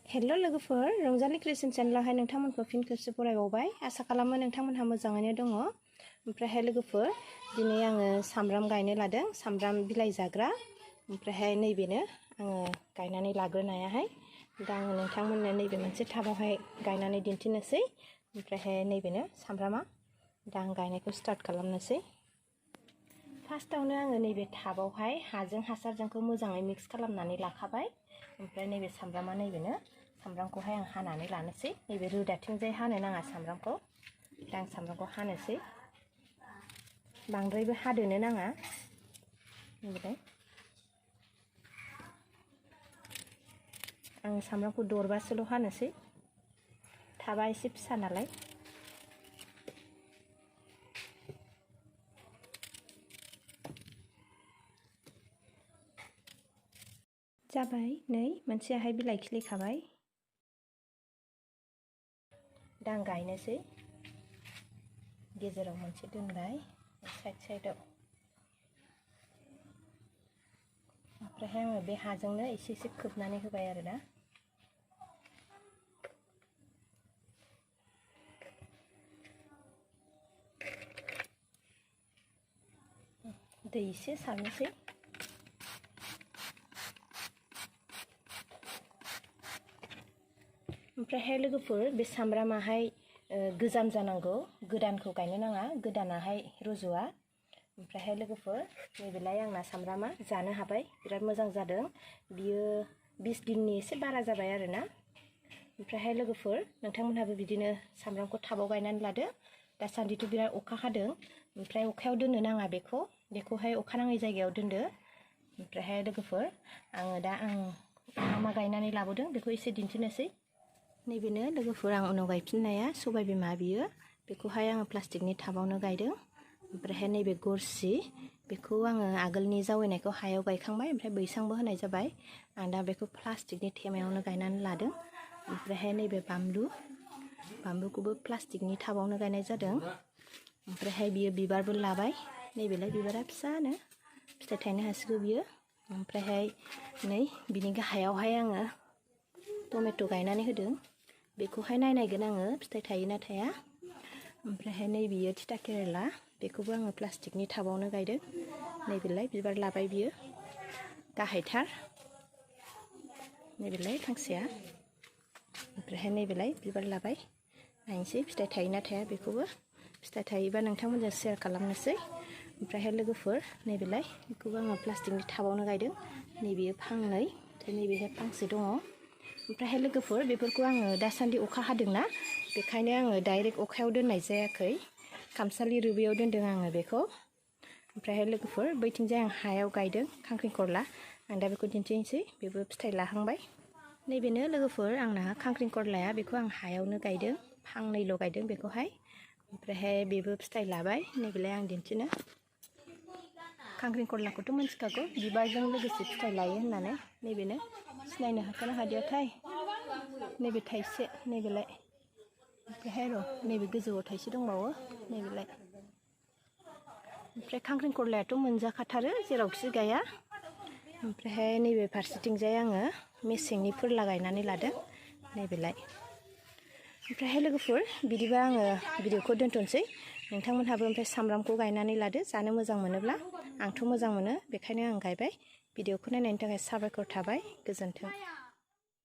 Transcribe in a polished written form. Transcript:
Hello लोगोफोर रंजालिक्रिएशन चेनेलावहाय नोंथांमोनखौ फिन खेबसे बरायबावबाय आसा खालामो नोंथांमोनहा मोजाङैनो दङ। ओमफ्रायहाय लोगोफोर दिनै आङो सामब्राम गायनो लादों, सामब्राम बिलाइ जाग्रा। ओमफ्रायहाय नैबेनो आङो गायनानै लाग्रोनायाहाय दा आङो नोंथांमोननो नैबे मोनसे टाबावहाय गायनानै दिन्थिनोसै। ओमफ्रायहाय नैबेनो सामब्रामा दा आं गायनायखौ स्टार्ट खालामनोसै। फार्स्टआवनो आङो नैबे टाबावहाय हाजों हासारजोंखौ मोजाङै मिक्स खालामनानै लाखाबाय। ओमफ्राय नैबे सामब्रामा नैबेनो सामब्रामखौहाय आं हानानै लानोसै। नैबे रोदाथिंजाय हानो नाङा सामब्रामखौ। दा आं सामब्रामखौ हानोसै, बांद्रायबो हादोनो नाङा। ओमफ्राय आं सामब्रामखौ दरबासोल' हानोसै, टाबा एसे फिसा नालाय। जाबाय, नै मोनसेयाहाय बिलाइ खिलिखाबाय। दा आं गायनोसै, गेजेराव मोनसे दोनबाय, साइडआव। ओमफ्रायहाय आङो बे हाजोंनो एसे एसे खोबनानै होबाय आरोना। दै एसे सारनोसै। ओमफ्रायहाय लोगोफोर बे सामब्रामाहाय गोजाम जानांगौ, गोदानखौ गायनो नाङा, गोदानाहाय रज'आ। ओमफ्रायहाय लोगोफोर नैबेलाय आंना सामब्रामा जानो हाबाय, बिराद मोजां जादों। बियो 20 दिननि एसे बारा जाबाय आरोना। ओमफ्रायहाय लोगोफोर नोंथांमोनहाबो बिदिनो सामब्रामखौ टाबाव गायनानै लादो। दासान्दिथ' बिराद अखा हादों, ओमफ्राय अखायाव दोननो नाङा बेखौहाय अखा नाङै जायगायाव दोनदो। ओमफ्रायहाय लोगोफोर आङो दा आं मा गायनानै लाबोदों बेखौ एसे दिन्थिनोसै। नैबेनो लोगोफोर आं उनाव गायफिननाया सबाय बिमा, बियो बेखौहाय आङो प्लास्टिकनि टाबावनो गायदों। ओमफ्रायहाय नैबे गरसि, बेखौ आङो आगोलनि जावैनायखौ हायाव गायखांबाय, ओमफ्राय बैसांबो होनाय जाबाय। आं दा बेखौ प्लास्टिकनि थेमायावनो गायनानै लादों। ओमफ्रायहाय नैबे बानलुखौबो प्लास्टिकनि टाबावनो गायनाय जादों। ओमफ्रायहाय बियो बिबारबो लाबाय, नैबेलाय बिबारा फिसानो फिथाइ थायनो हासिगौ बियो। ओमफ्रायहाय नै बिनि गाहायावहाय आङो टमेट' गायनानै होदों, बेखौहाय नायनायगोन आङो फिथाइ थायो ना थाया। ओमफ्रायहाय नै बियो थिथा केरेला, बेखौबो आङो प्लास्टिकनि टाबावनो गायदों। नैबेलाय बिबार लाबाय बियो गाहायथार, नैबेलाय फांसेया। ओमफ्रायहाय नैबेलाय बिबार लाबाय, नायनोसै फिथाइ थायो ना थाया बेखौबो। फिथाइ थायोबा नोंथांमोनजों शेयार खालामनोसै। ओमफ्रायहाय लोगोफोर नैबेलाय बेखौबो आङो प्लास्टिकनि टाबावनो गायदों। नैबेयो फांनै, ओमफ्राय नैबेहाय फांसे दङ। ओमफ्रायहाय लोगोफोर बेफोरखौ आङो दासान्दि अखा हादोंना, बेखायनो आङो डाइरेक्ट अखायाव दोननाय जायाखै, खामसालि रुबैयाव दोनदों आङो बेखौ। ओमफ्रायहाय लोगोफोर बैथिंजाय आं हायाव गायदों खांख्रिखला, आं दा बेखौ दिन्थिनोसै। बेबो फिथाइ लाहांबाय। नैबेनो लोगोफोर आंना खांख्रिखलाया, बेखौ आं हायावनो गायदों, फांनैल' गायदों बेखौहाय। ओमफ्रायहाय बेबो फिथाइ लाबाय, नैबेलाय आं दिन्थिनो। खांख्रिखलाखौथ' मिथिखागौ, बिबारजों लोगोसे फिथाइ लायो होननानै। नैबेनो सिनायनो हाखोना हादियाथाय, नैबे थाइसे, नैबेलाय। ओमफ्रायहाय र' नैबे गोजौआव थाइसे दंबावो, नैबेलाय। ओमफ्राय खांख्रिखलायाथ' मोनजाखाथारो जेरावखि गाया। ओमफ्रायहाय नैबे फारसेथिंजाय आङो मेसेंनि फोरला गायनानै लादों, नैबेलाय। ओमफ्रायहाय लोगोफोर बिदिबा आङो भिडिअखौ दोनथ'नोसै। नोंथांमोनहाबो ओमफ्राय सामब्रामखौ गायनानै लादो, जानो मोजां मोनोब्ला। आंथ' मोजां मोनो, बेखायनो आं गायबाय। भिडिअखौ नायनायनि थाखाय साबायखर थाबाय, गोजोन्थों।